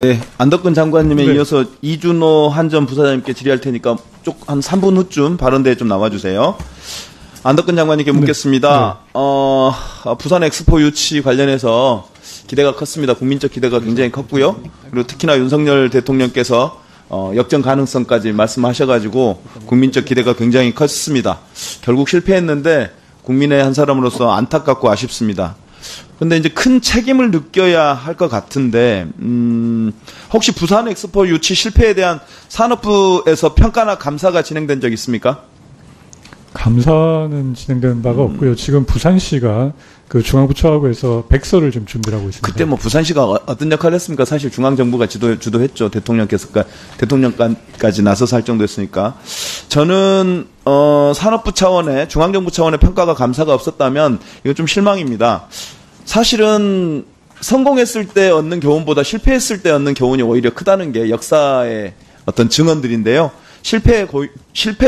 네, 안덕근 장관님에 네. 이어서 이준호 한전 부사장님께 질의할 테니까 쭉 한 3분 후쯤 발언대에 좀 나와주세요. 안덕근 장관님께 묻겠습니다. 부산 엑스포 유치 관련해서 기대가 컸습니다. 국민적 기대가 굉장히 컸고요. 그리고 특히나 윤석열 대통령께서 역전 가능성까지 말씀하셔가지고 국민적 기대가 굉장히 컸습니다. 결국 실패했는데 국민의 한 사람으로서 안타깝고 아쉽습니다. 근데 이제 큰 책임을 느껴야 할 것 같은데, 혹시 부산 엑스포 유치 실패에 대한 산업부에서 평가나 감사가 진행된 적 있습니까? 감사는 진행된 바가 없고요. 지금 부산시가 그 중앙부처하고 해서 백서를 좀 준비를 하고 있습니다. 그때 뭐 부산시가 어떤 역할을 했습니까? 사실 중앙정부가 주도했죠. 대통령까지 나서서 할 정도였으니까. 저는, 산업부 차원의, 중앙정부 차원의 평가가 감사가 없었다면 이거 좀 실망입니다. 사실은 성공했을 때 얻는 교훈보다 실패했을 때 얻는 교훈이 오히려 크다는 게 역사의 어떤 증언들인데요. 실패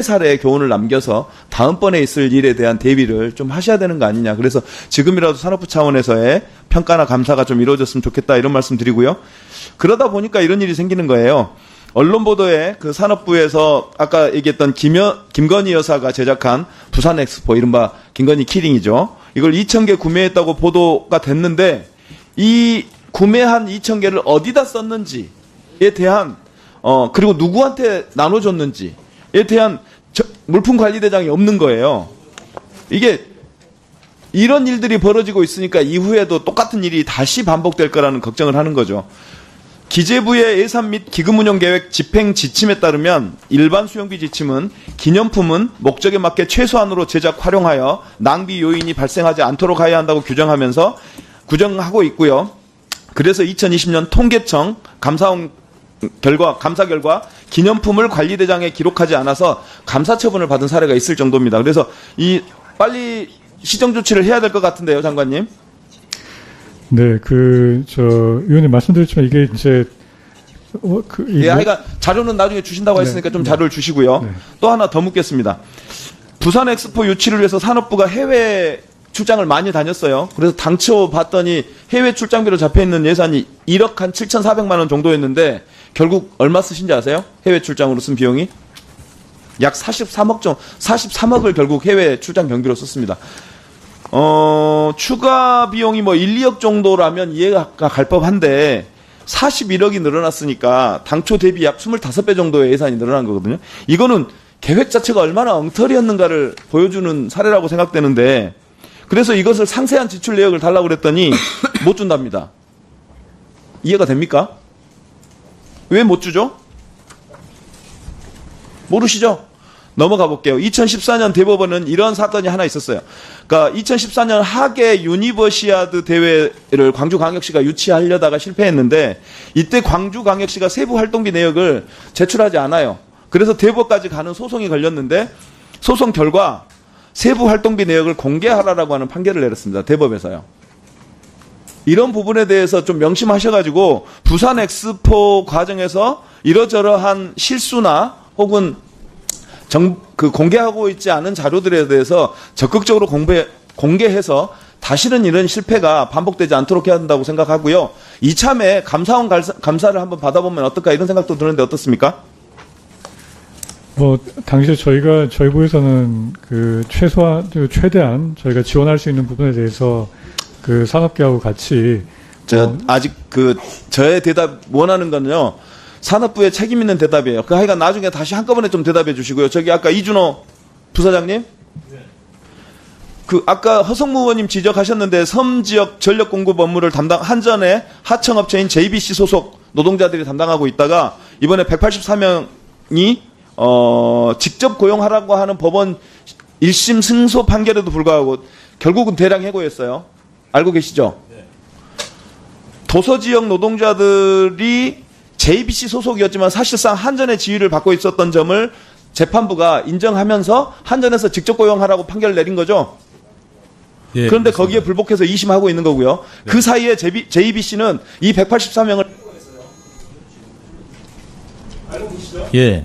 사례의 교훈을 남겨서 다음번에 있을 일에 대한 대비를 좀 하셔야 되는 거 아니냐. 그래서 지금이라도 산업부 차원에서의 평가나 감사가 좀 이루어졌으면 좋겠다 이런 말씀 드리고요. 그러다 보니까 이런 일이 생기는 거예요. 언론 보도에 그 산업부에서 아까 얘기했던 김건희 여사가 제작한 부산 엑스포, 이른바 김건희 키링이죠. 이걸 2,000개 구매했다고 보도가 됐는데 이 구매한 2,000개를 어디다 썼는지에 대한 그리고 누구한테 나눠줬는지에 대한 물품관리대장이 없는 거예요. 이게 이런 일들이 벌어지고 있으니까 이후에도 똑같은 일이 다시 반복될 거라는 걱정을 하는 거죠. 기재부의 예산 및 기금운용계획 집행 지침에 따르면 일반 수용비 지침은 기념품은 목적에 맞게 최소한으로 제작 활용하여 낭비 요인이 발생하지 않도록 해야 한다고 규정하고 있고요. 그래서 2020년 통계청 감사 결과 기념품을 관리대장에 기록하지 않아서 감사 처분을 받은 사례가 있을 정도입니다. 그래서 빨리 시정 조치를 해야 될 것 같은데요, 장관님. 네, 의원님 말씀드렸지만 이게 이제, 하여간 자료는 나중에 주신다고 했으니까 좀 자료를 주시고요. 네. 또 하나 더 묻겠습니다. 부산 엑스포 유치를 위해서 산업부가 해외 출장을 많이 다녔어요. 그래서 당초 봤더니 해외 출장비로 잡혀있는 예산이 1억 한 7,400만 원 정도였는데 결국 얼마 쓰신지 아세요? 해외 출장으로 쓴 비용이? 약 43억을 결국 해외 출장 경비로 썼습니다. 추가 비용이 뭐 1, 2억 정도라면 이해가 갈 법한데 41억이 늘어났으니까 당초 대비 약 25배 정도의 예산이 늘어난 거거든요. 이거는 계획 자체가 얼마나 엉터리였는가를 보여주는 사례라고 생각되는데 그래서 이것을 상세한 지출 내역을 달라고 그랬더니 못 준답니다. 이해가 됩니까? 왜 못 주죠? 모르시죠? 넘어가 볼게요. 2014년 대법원은 이런 사건이 하나 있었어요. 그러니까 2014년 하계 유니버시아드 대회를 광주광역시가 유치하려다가 실패했는데 이때 광주광역시가 세부 활동비 내역을 제출하지 않아요. 그래서 대법까지 가는 소송이 걸렸는데 소송 결과 세부 활동비 내역을 공개하라라고 하는 판결을 내렸습니다. 대법에서요. 이런 부분에 대해서 좀 명심하셔가지고 부산 엑스포 과정에서 이러저러한 실수나 혹은 공개하고 있지 않은 자료들에 대해서 적극적으로 공개해서 다시는 이런 실패가 반복되지 않도록 해야 한다고 생각하고요. 이참에 감사원 감사를 한번 받아보면 어떨까 이런 생각도 드는데 어떻습니까? 당시에 저희 부에서는 최대한 저희가 지원할 수 있는 부분에 대해서 산업계하고 같이 아직 저의 대답 원하는 거는요. 산업부의 책임 있는 대답이에요. 하여간 나중에 다시 한꺼번에 좀 대답해 주시고요. 저기 아까 이준호 부사장님? 아까 허성무 의원님 지적하셨는데 섬지역 전력 공급 업무를 한전의 하청업체인 JBC 소속 노동자들이 담당하고 있다가 이번에 184명이 직접 고용하라고 하는 법원 1심 승소 판결에도 불구하고 결국은 대량 해고였어요. 알고 계시죠? 네. 도서지역 노동자들이 JBC 소속이었지만 사실상 한전의 지위를 받고 있었던 점을 재판부가 인정하면서 한전에서 직접 고용하라고 판결을 내린 거죠. 예, 그런데 맞습니다. 거기에 불복해서 2심하고 있는 거고요. 네. 그 사이에 JBC는 이 184명을 해고했어요. 알고 계시죠? 예.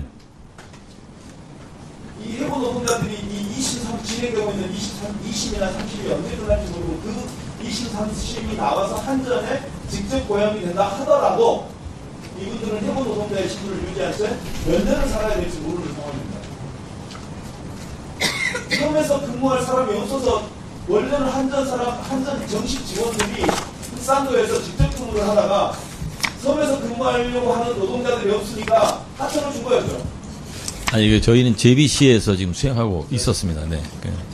이 해고 노동자들이 이 2심 진행되고 있는 2심이나 3심이 언제 끝날지 모르고 그 2심, 3심이 나와서 한전에 직접 고용이 된다 하더라도 신분을 유지할 때 몇 년을 살아야 될지 모르는 상황입니다. 섬에서 근무할 사람이 없어서 원래는 한전 정식 직원들이 흑산도에서 직접 근무를 하다가 섬에서 근무하려고 하는 노동자들이 없으니까 하청을 준 거였죠. 아니, 이게 저희는 JBC에서 지금 수행하고 있었습니다. 네.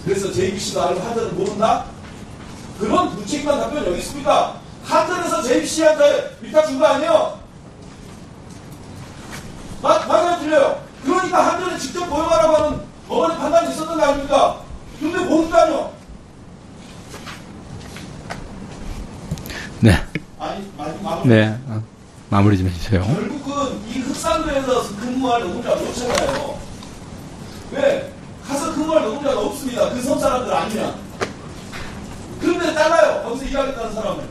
그래서 JBC도 알고 한전은 모른다? 그런 무책임한 답변이 여기 있습니까? 한전에서 JBC한테 위탁 준 거 아니에요? 맞아요, 틀려요? 그러니까 한전에 직접 고용하라고 하는 법원의 판단이 있었던 거 아닙니까? 근데 모른다뇨? 네. 아니, 마무리. 네. 마무리 좀 해주세요. 결국은 이 흑산도에서 근무할 노동자가 없잖아요. 왜? 가서 근무할 노동자가 없습니다. 그 섬 사람들 아니면. 그런데 잘라요. 거기서 일하겠다는 사람을.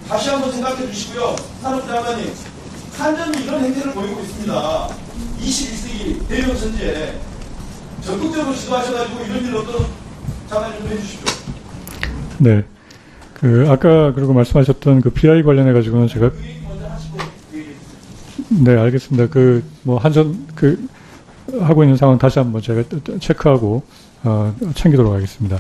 다시 한번 생각해 주시고요. 산업부 장관님. 한전이 이런 행태를 보이고 있습니다. 21세기 대형 천지에 적극적으로 지도하셔가지고 이런 일을 어떤 장관님 좀 해주십시오. 네. 아까 그리고 말씀하셨던 BI 관련해가지고는 제가. 그 얘기 먼저 하시고 그 얘기. 네, 알겠습니다. 한전, 하고 있는 상황 다시 한번 제가 체크하고, 챙기도록 하겠습니다.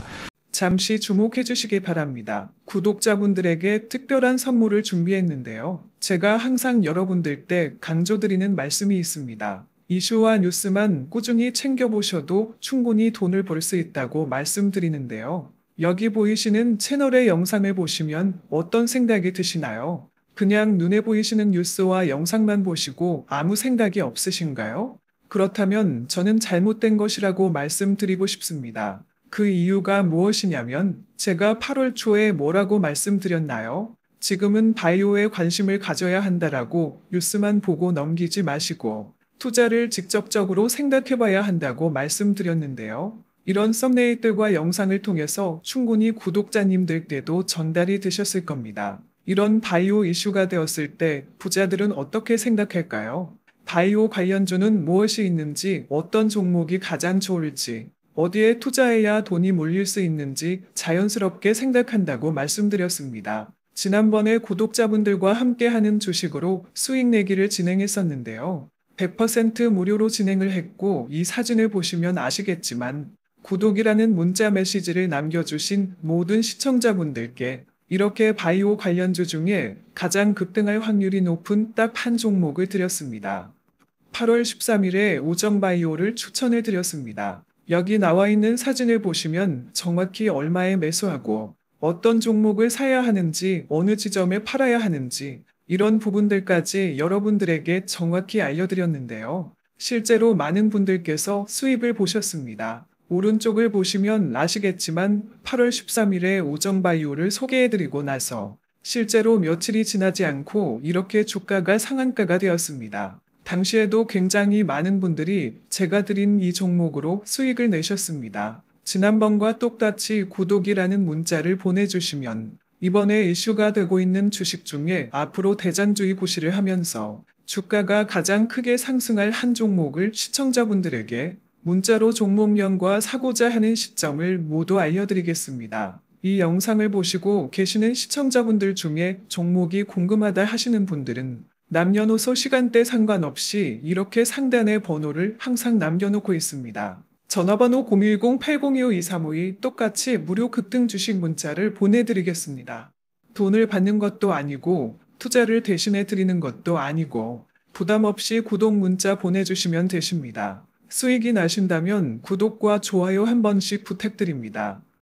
잠시 주목해 주시기 바랍니다. 구독자분들에게 특별한 선물을 준비했는데요. 제가 항상 여러분들 때 강조드리는 말씀이 있습니다. 이슈와 뉴스만 꾸준히 챙겨보셔도 충분히 돈을 벌 수 있다고 말씀드리는데요. 여기 보이시는 채널의 영상을 보시면 어떤 생각이 드시나요? 그냥 눈에 보이시는 뉴스와 영상만 보시고 아무 생각이 없으신가요? 그렇다면 저는 잘못된 것이라고 말씀드리고 싶습니다. 그 이유가 무엇이냐면 제가 8월 초에 뭐라고 말씀드렸나요? 지금은 바이오에 관심을 가져야 한다라고 뉴스만 보고 넘기지 마시고 투자를 직접적으로 생각해봐야 한다고 말씀드렸는데요. 이런 썸네일들과 영상을 통해서 충분히 구독자님들께도 전달이 되셨을 겁니다. 이런 바이오 이슈가 되었을 때 부자들은 어떻게 생각할까요? 바이오 관련주는 무엇이 있는지, 어떤 종목이 가장 좋을지, 어디에 투자해야 돈이 몰릴 수 있는지 자연스럽게 생각한다고 말씀드렸습니다. 지난번에 구독자분들과 함께하는 주식으로 수익 내기를 진행했었는데요. 100% 무료로 진행을 했고 이 사진을 보시면 아시겠지만 구독이라는 문자 메시지를 남겨주신 모든 시청자분들께 이렇게 바이오 관련주 중에 가장 급등할 확률이 높은 딱 한 종목을 드렸습니다. 8월 13일에 오정바이오를 추천해 드렸습니다. 여기 나와 있는 사진을 보시면 정확히 얼마에 매수하고 어떤 종목을 사야 하는지 어느 지점에 팔아야 하는지 이런 부분들까지 여러분들에게 정확히 알려드렸는데요. 실제로 많은 분들께서 수입을 보셨습니다. 오른쪽을 보시면 아시겠지만 8월 13일에 오정바이오를 소개해드리고 나서 실제로 며칠이 지나지 않고 이렇게 주가가 상한가가 되었습니다. 당시에도 굉장히 많은 분들이 제가 드린 이 종목으로 수익을 내셨습니다. 지난번과 똑같이 구독이라는 문자를 보내주시면 이번에 이슈가 되고 있는 주식 중에 앞으로 대장주의 고시를 하면서 주가가 가장 크게 상승할 한 종목을 시청자분들에게 문자로 종목명과 사고자 하는 시점을 모두 알려드리겠습니다. 이 영상을 보시고 계시는 시청자분들 중에 종목이 궁금하다 하시는 분들은 남녀노소 시간대 상관없이 이렇게 상단에 번호를 항상 남겨놓고 있습니다. 전화번호 010-8025-2352 똑같이 무료 급등 주식 문자를 보내드리겠습니다. 돈을 받는 것도 아니고 투자를 대신해 드리는 것도 아니고 부담 없이 구독 문자 보내주시면 되십니다. 수익이 나신다면 구독과 좋아요 한 번씩 부탁드립니다.